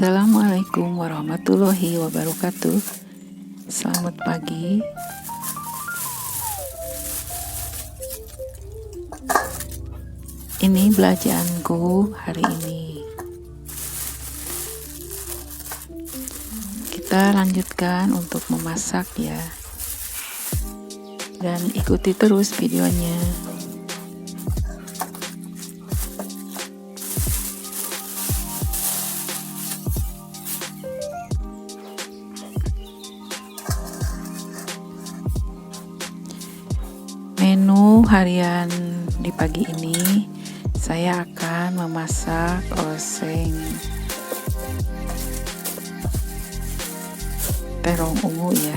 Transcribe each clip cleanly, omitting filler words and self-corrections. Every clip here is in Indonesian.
Assalamualaikum warahmatullahi wabarakatuh. Selamat pagi. Ini belajaranku hari ini. Kita lanjutkan untuk memasak ya. Dan ikuti terus videonya. Menu harian di pagi ini saya akan memasak oseng terong ungu ya.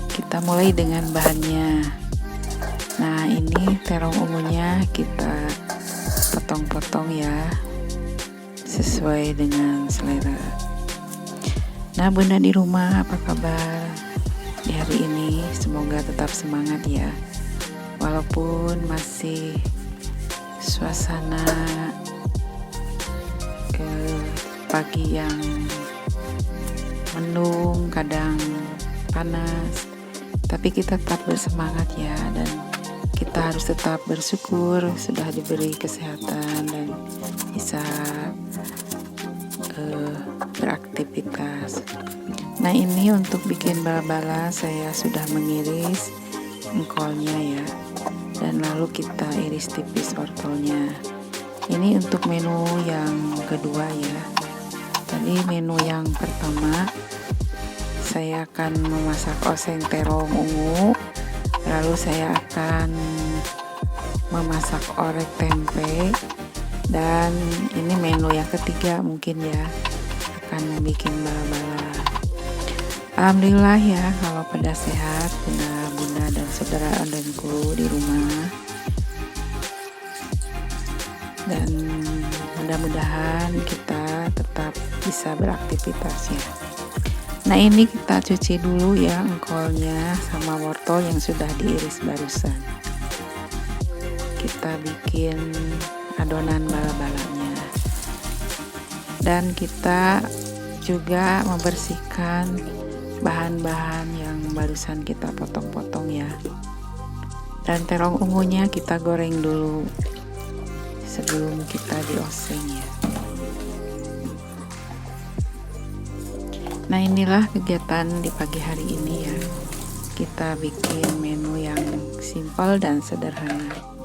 Kita mulai dengan bahannya. Nah, ini terong ungunya kita potong-potong ya, sesuai dengan selera. Nah, Bunda di rumah apa kabar di hari ini? Semoga tetap semangat ya, walaupun masih suasana pagi yang mendung, kadang panas, tapi kita tetap bersemangat ya, dan kita harus tetap bersyukur sudah diberi kesehatan dan bisa beraktivitas. Nah, ini untuk bikin bala-bala saya sudah mengiris engkolnya ya, dan lalu kita iris tipis wortelnya. Ini untuk menu yang kedua ya. Tadi menu yang pertama saya akan memasak oseng terong ungu, lalu saya akan memasak orek tempe, dan ini menu yang ketiga mungkin ya, akan membuat bala-bala. Alhamdulillah ya, kalau pada sehat bunda dan saudara adonku di rumah, dan mudah-mudahan kita tetap bisa beraktivitas ya. Nah, ini kita cuci dulu ya engkolnya sama wortel yang sudah diiris barusan. Kita bikin adonan bala-balanya, dan kita juga membersihkan bahan-bahan yang barusan kita potong-potong ya. Dan terong ungunya kita goreng dulu sebelum kita dioseng ya. Nah, inilah kegiatan di pagi hari ini ya. Kita bikin menu yang simpel dan sederhana.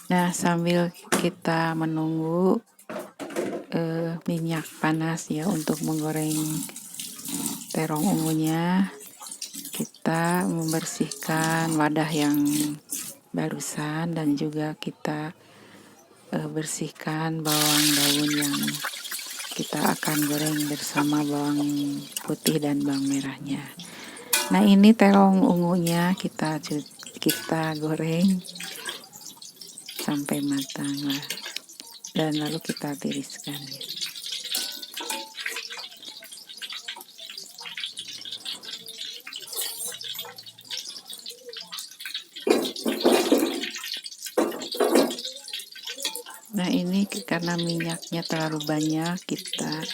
Nah, sambil kita menunggu minyak panas ya untuk menggoreng terong ungunya, kita membersihkan wadah yang barusan, dan juga kita bersihkan bawang daun yang kita akan goreng bersama bawang putih dan bawang merahnya. Nah, ini terong ungunya kita goreng sampai matang lah, dan lalu kita tiriskan ya. Nah, ini karena minyaknya terlalu banyak, kita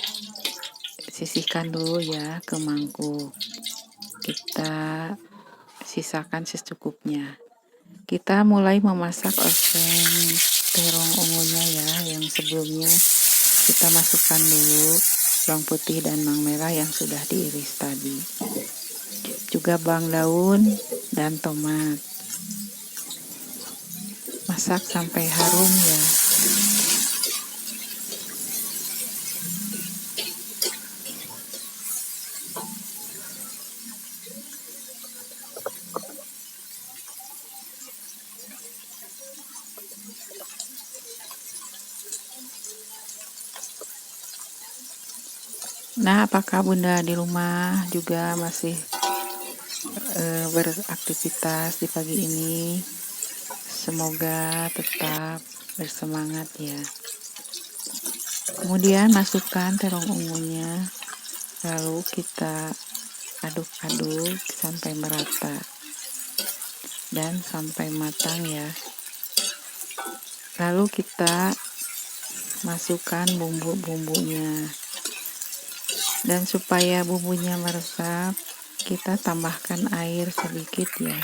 sisihkan dulu ya ke mangkuk. Kita sisakan secukupnya. Kita mulai memasak oseng terong ungunya ya, yang sebelumnya kita masukkan dulu bawang putih dan bawang merah yang sudah diiris tadi, juga bawang daun dan tomat. Masak sampai harum ya. Nah, apakah Bunda di rumah juga masih beraktivitas di pagi ini? Semoga tetap bersemangat ya. Kemudian masukkan terong ungunya, lalu kita aduk-aduk sampai merata dan sampai matang ya. Lalu kita masukkan bumbu-bumbunya, dan supaya bumbunya meresap kita tambahkan air sedikit ya.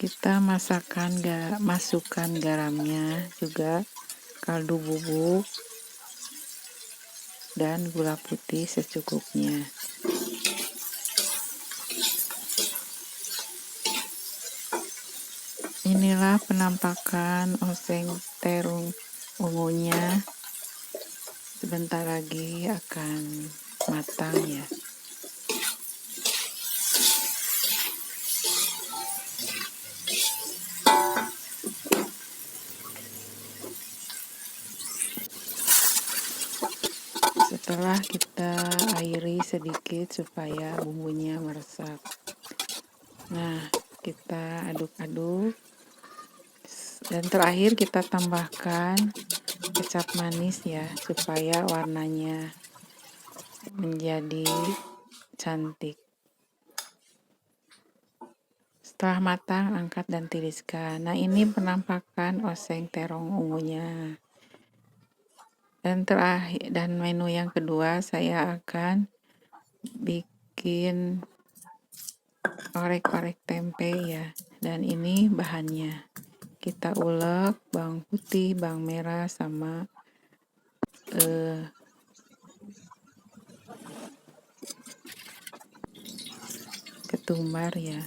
Kita masukkan garamnya juga, kaldu bubuk dan gula putih secukupnya. Inilah penampakan oseng terung ungunya. Sebentar lagi akan matang ya. Setelah kita airi sedikit supaya bumbunya meresap. Nah, kita aduk-aduk. Dan terakhir kita tambahkan kecap manis ya, supaya warnanya menjadi cantik. Setelah matang, angkat dan tiriskan. Nah, ini penampakan oseng terong ungunya. Dan terakhir, dan menu yang kedua saya akan bikin orek-orek tempe ya. Dan ini bahannya. Kita ulek bawang putih, bawang merah, sama ketumbar ya.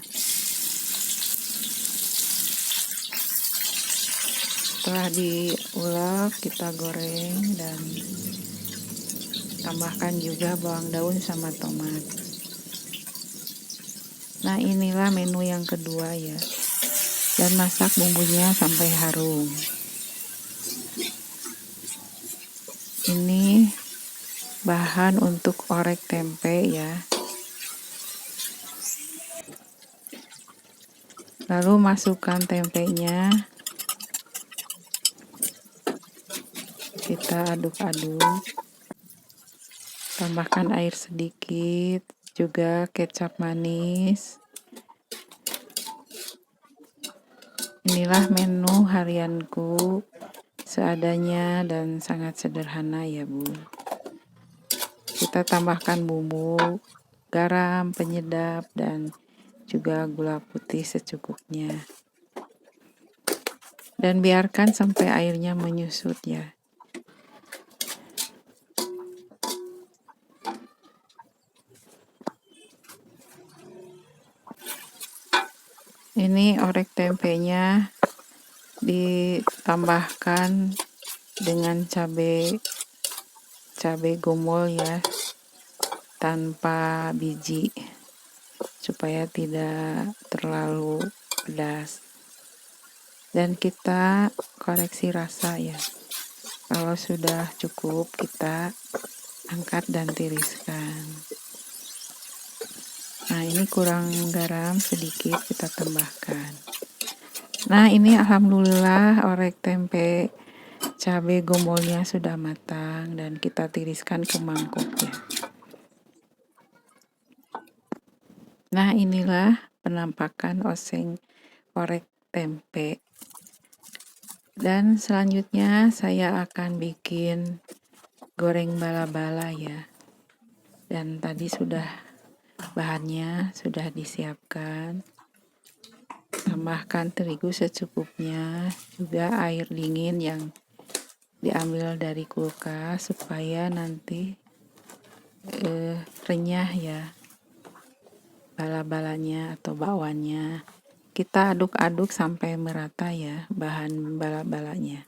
Setelah diulek kita goreng dan tambahkan juga bawang daun sama tomat. Nah, inilah menu yang kedua ya. Dan masak bumbunya sampai harum. Ini bahan untuk orek tempe ya. Lalu masukkan tempenya. Kita aduk-aduk. Tambahkan air sedikit, juga kecap manis. Inilah menu harianku, seadanya dan sangat sederhana ya Bu. Kita tambahkan bumbu, garam, penyedap, dan juga gula putih secukupnya. Dan biarkan sampai airnya menyusut ya. Ini orek tempenya ditambahkan dengan cabai gomol ya, tanpa biji, supaya tidak terlalu pedas. Dan kita koreksi rasa ya. Kalau sudah cukup kita angkat dan tiriskan. Nah, ini kurang garam sedikit kita tambahkan. Nah, ini alhamdulillah orek tempe cabai gombolnya sudah matang dan kita tiriskan ke mangkuk ya. Nah, inilah penampakan oseng orek tempe. Dan selanjutnya saya akan bikin goreng bala-bala ya. Dan tadi bahannya sudah disiapkan. Tambahkan terigu secukupnya, juga air dingin yang diambil dari kulkas supaya nanti renyah ya bala-balanya atau bakwannya. Kita aduk-aduk sampai merata ya bahan bala-balanya.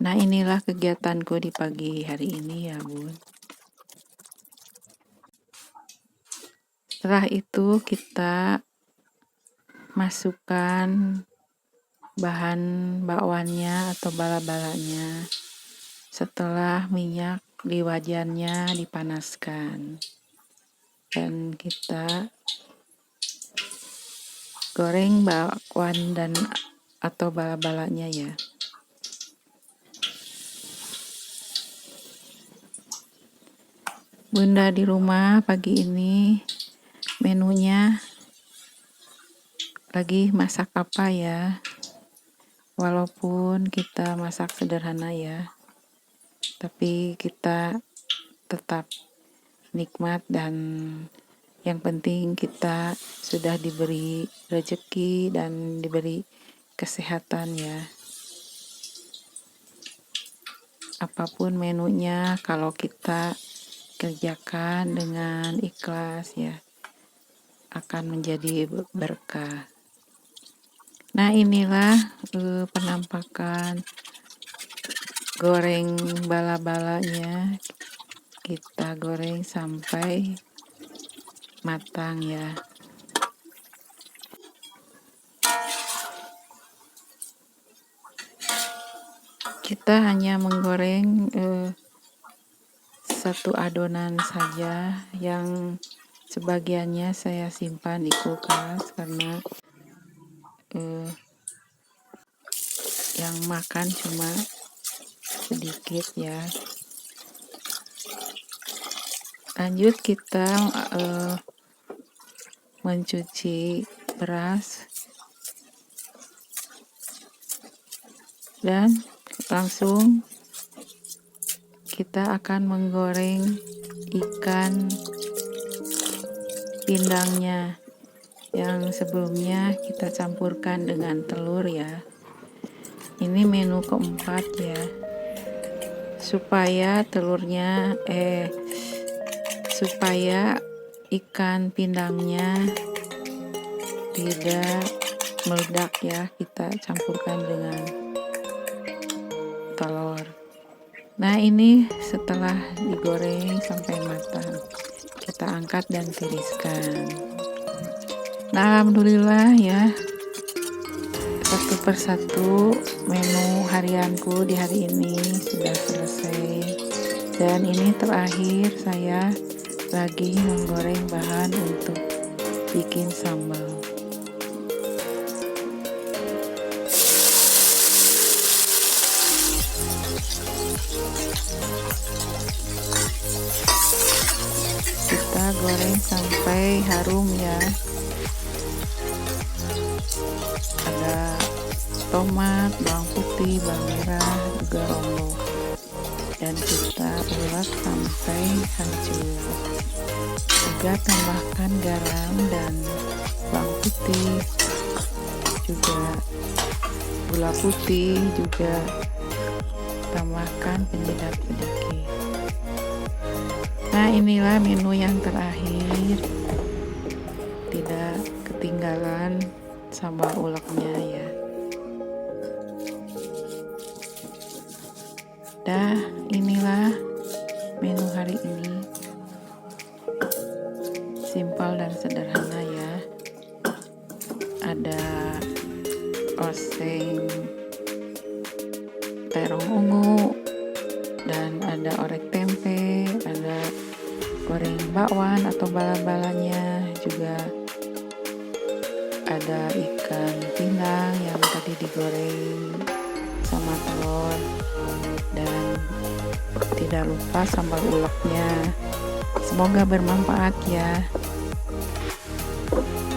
Nah, inilah kegiatanku di pagi hari ini ya Bun. Setelah itu kita masukkan bahan bakwannya atau bala-balanya setelah minyak di wajannya dipanaskan. Dan kita goreng bakwan dan atau bala-balanya ya. Bunda di rumah pagi ini menunya lagi masak apa ya? Walaupun kita masak sederhana ya, tapi kita tetap nikmat dan yang penting kita sudah diberi rezeki dan diberi kesehatan ya. Apapun menunya kalau kita kerjakan dengan ikhlas ya akan menjadi berkah. Nah inilah penampakan goreng bala-balanya. Kita goreng sampai matang ya. Kita hanya menggoreng satu adonan saja, yang sebagiannya saya simpan di kulkas karena yang makan cuma sedikit ya. Lanjut kita mencuci beras dan langsung kita akan menggoreng ikan pindangnya yang sebelumnya kita campurkan dengan telur ya. Ini menu keempat ya, supaya supaya ikan pindangnya tidak meledak ya, kita campurkan dengan telur. Nah ini setelah digoreng sampai matang, kita angkat dan tiriskan. Nah alhamdulillah ya, satu persatu menu harianku di hari ini sudah selesai. Dan ini terakhir saya lagi menggoreng bahan untuk bikin sambal. Kita goreng sampai harum ya. Ada tomat, bawang putih, bawang merah, juga lombok. Dan kita ulek sampai hancur. Juga tambahkan garam dan bawang putih, juga gula putih, juga tambahkan penyedap sedikit. Nah inilah menu yang terakhir, tidak ketinggalan sambal uleknya ya. Dah inilah menu hari ini, simpel dan sederhana ya. Ada oseng terong ungu, dan ada orek tempe, ada goreng bakwan atau bala-balanya, juga ada ikan pindang yang tadi digoreng sama telur, dan tidak lupa sambal uleknya. Semoga bermanfaat ya.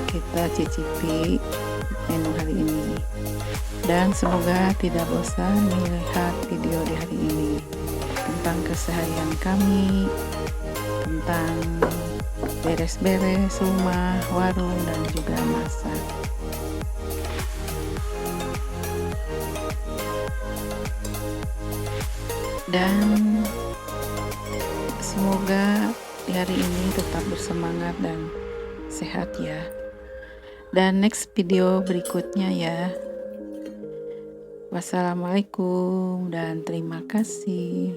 Kita cicipi menu hari ini, dan semoga tidak bosan melihat video di hari ini tentang keseharian kami, tentang beres-beres rumah, warung, dan juga masak. Dan semoga di hari ini tetap bersemangat dan sehat ya. Dan next video berikutnya ya. Wassalamualaikum dan terima kasih.